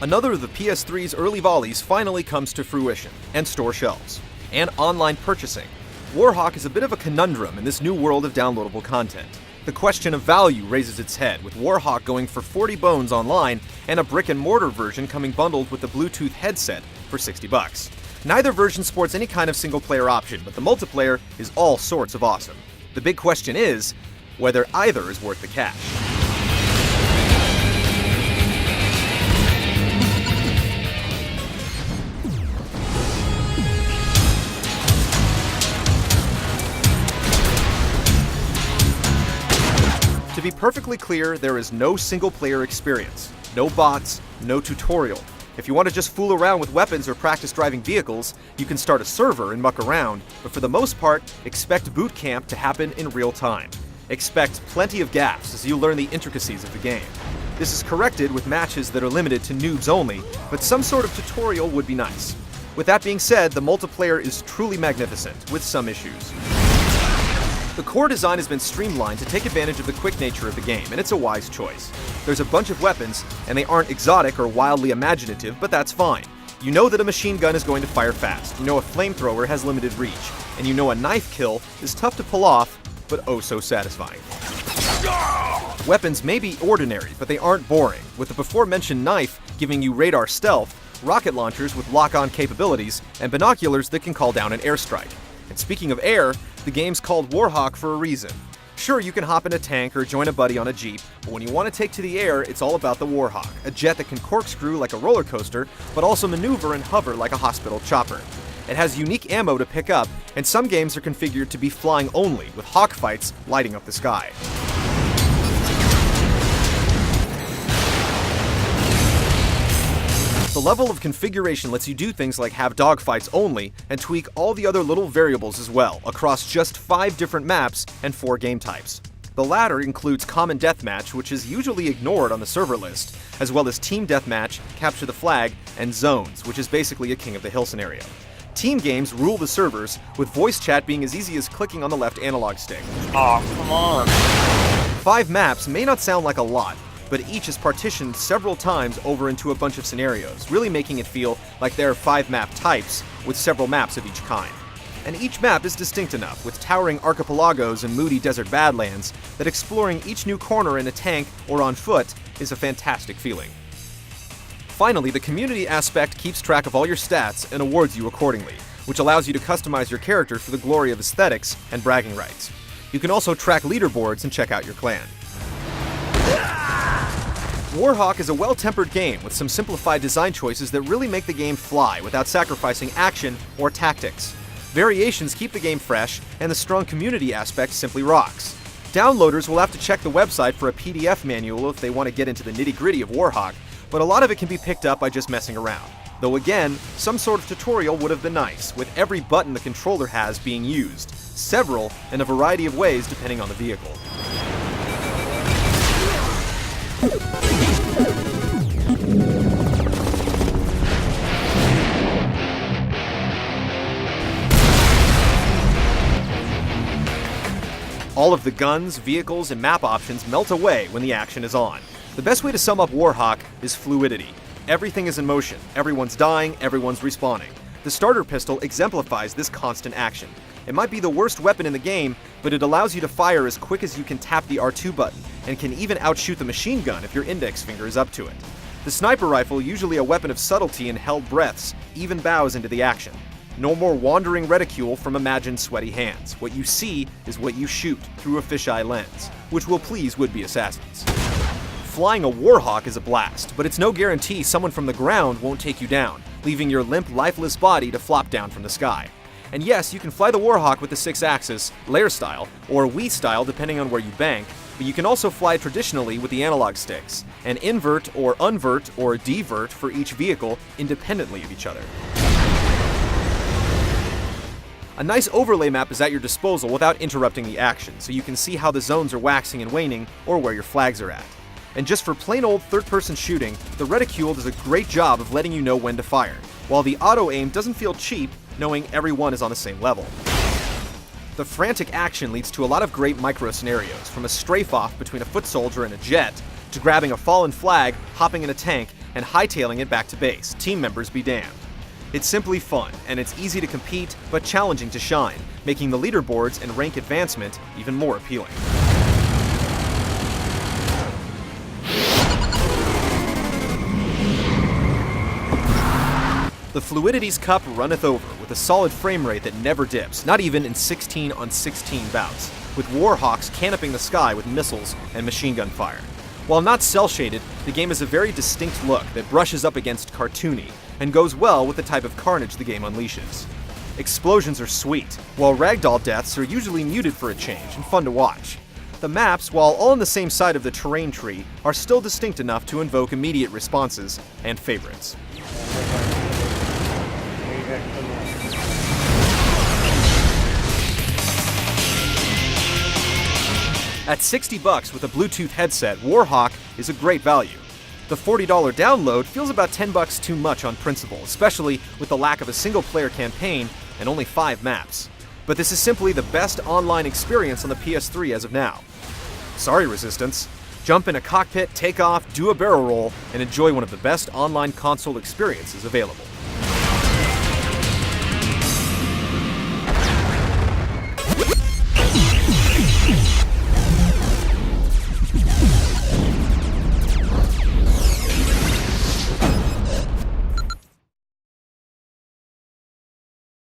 Another of the PS3's early volleys finally comes to fruition, and store shelves. And online purchasing. Warhawk is a bit of a conundrum in this new world of downloadable content. The question of value raises its head, with Warhawk going for 40 bones online and a brick-and-mortar version coming bundled with a Bluetooth headset for $60. Neither version sports any kind of single-player option, but the multiplayer is all sorts of awesome. The big question is whether either is worth the cash. To be perfectly clear, there is no single-player experience, no bots, no tutorial. If you want to just fool around with weapons or practice driving vehicles, you can start a server and muck around, but for the most part, expect boot camp to happen in real time. Expect plenty of gaps as you learn the intricacies of the game. This is corrected with matches that are limited to noobs only, but some sort of tutorial would be nice. With that being said, the multiplayer is truly magnificent, with some issues. The core design has been streamlined to take advantage of the quick nature of the game, and it's a wise choice. There's a bunch of weapons, and they aren't exotic or wildly imaginative, but that's fine. You know that a machine gun is going to fire fast, you know a flamethrower has limited reach, and you know a knife kill is tough to pull off, but oh so satisfying. Weapons may be ordinary, but they aren't boring, with the before-mentioned knife giving you radar stealth, rocket launchers with lock-on capabilities, and binoculars that can call down an airstrike. And speaking of air, the game's called Warhawk for a reason. Sure, you can hop in a tank or join a buddy on a jeep, but when you want to take to the air, it's all about the Warhawk, a jet that can corkscrew like a roller coaster, but also maneuver and hover like a hospital chopper. It has unique ammo to pick up, and some games are configured to be flying only, with hawk fights lighting up the sky. The level of configuration lets you do things like have dogfights only, and tweak all the other little variables as well, across just 5 different maps and 4 game types. The latter includes Common Deathmatch, which is usually ignored on the server list, as well as Team Deathmatch, Capture the Flag, and Zones, which is basically a King of the Hill scenario. Team games rule the servers, with voice chat being as easy as clicking on the left analog stick. Aw, come on. 5 maps may not sound like a lot, but each is partitioned several times over into a bunch of scenarios, really making it feel like there are 5 map types, with several maps of each kind. And each map is distinct enough, with towering archipelagos and moody desert badlands, that exploring each new corner in a tank or on foot is a fantastic feeling. Finally, the community aspect keeps track of all your stats and awards you accordingly, which allows you to customize your character for the glory of aesthetics and bragging rights. You can also track leaderboards and check out your clan. Warhawk is a well-tempered game with some simplified design choices that really make the game fly without sacrificing action or tactics. Variations keep the game fresh, and the strong community aspect simply rocks. Downloaders will have to check the website for a PDF manual if they want to get into the nitty-gritty of Warhawk, but a lot of it can be picked up by just messing around. Though again, some sort of tutorial would have been nice, with every button the controller has being used, several in a variety of ways depending on the vehicle. All of the guns, vehicles, and map options melt away when the action is on. The best way to sum up Warhawk is fluidity. Everything is in motion, everyone's dying, everyone's respawning. The starter pistol exemplifies this constant action. It might be the worst weapon in the game, but it allows you to fire as quick as you can tap the R2 button, and can even outshoot the machine gun if your index finger is up to it. The sniper rifle, usually a weapon of subtlety and held breaths, even bows into the action. No more wandering reticule from imagined sweaty hands. What you see is what you shoot through a fisheye lens, which will please would-be assassins. Flying a Warhawk is a blast, but it's no guarantee someone from the ground won't take you down, leaving your limp, lifeless body to flop down from the sky. And yes, you can fly the Warhawk with the 6-axis, layer style, or Wii style depending on where you bank, but you can also fly traditionally with the analog sticks, and invert or unvert or devert for each vehicle independently of each other. A nice overlay map is at your disposal without interrupting the action, so you can see how the zones are waxing and waning, or where your flags are at. And just for plain old third-person shooting, the reticule does a great job of letting you know when to fire, while the auto-aim doesn't feel cheap, knowing everyone is on the same level. The frantic action leads to a lot of great micro-scenarios, from a strafe-off between a foot soldier and a jet, to grabbing a fallen flag, hopping in a tank, and hightailing it back to base, team members be damned. It's simply fun, and it's easy to compete, but challenging to shine, making the leaderboards and rank advancement even more appealing. The Fluidity's cup runneth over, with a solid frame rate that never dips, not even in 16 on 16 bouts, with Warhawks canoping the sky with missiles and machine gun fire. While not cel-shaded, the game has a very distinct look that brushes up against cartoony, and goes well with the type of carnage the game unleashes. Explosions are sweet, while ragdoll deaths are usually muted for a change and fun to watch. The maps, while all on the same side of the terrain tree, are still distinct enough to invoke immediate responses and favorites. At $60 with a Bluetooth headset, Warhawk is a great value. The $40 download feels about $10 too much on principle, especially with the lack of a single-player campaign and only 5 maps. But this is simply the best online experience on the PS3 as of now. Sorry, Resistance. Jump in a cockpit, take off, do a barrel roll, and enjoy one of the best online console experiences available.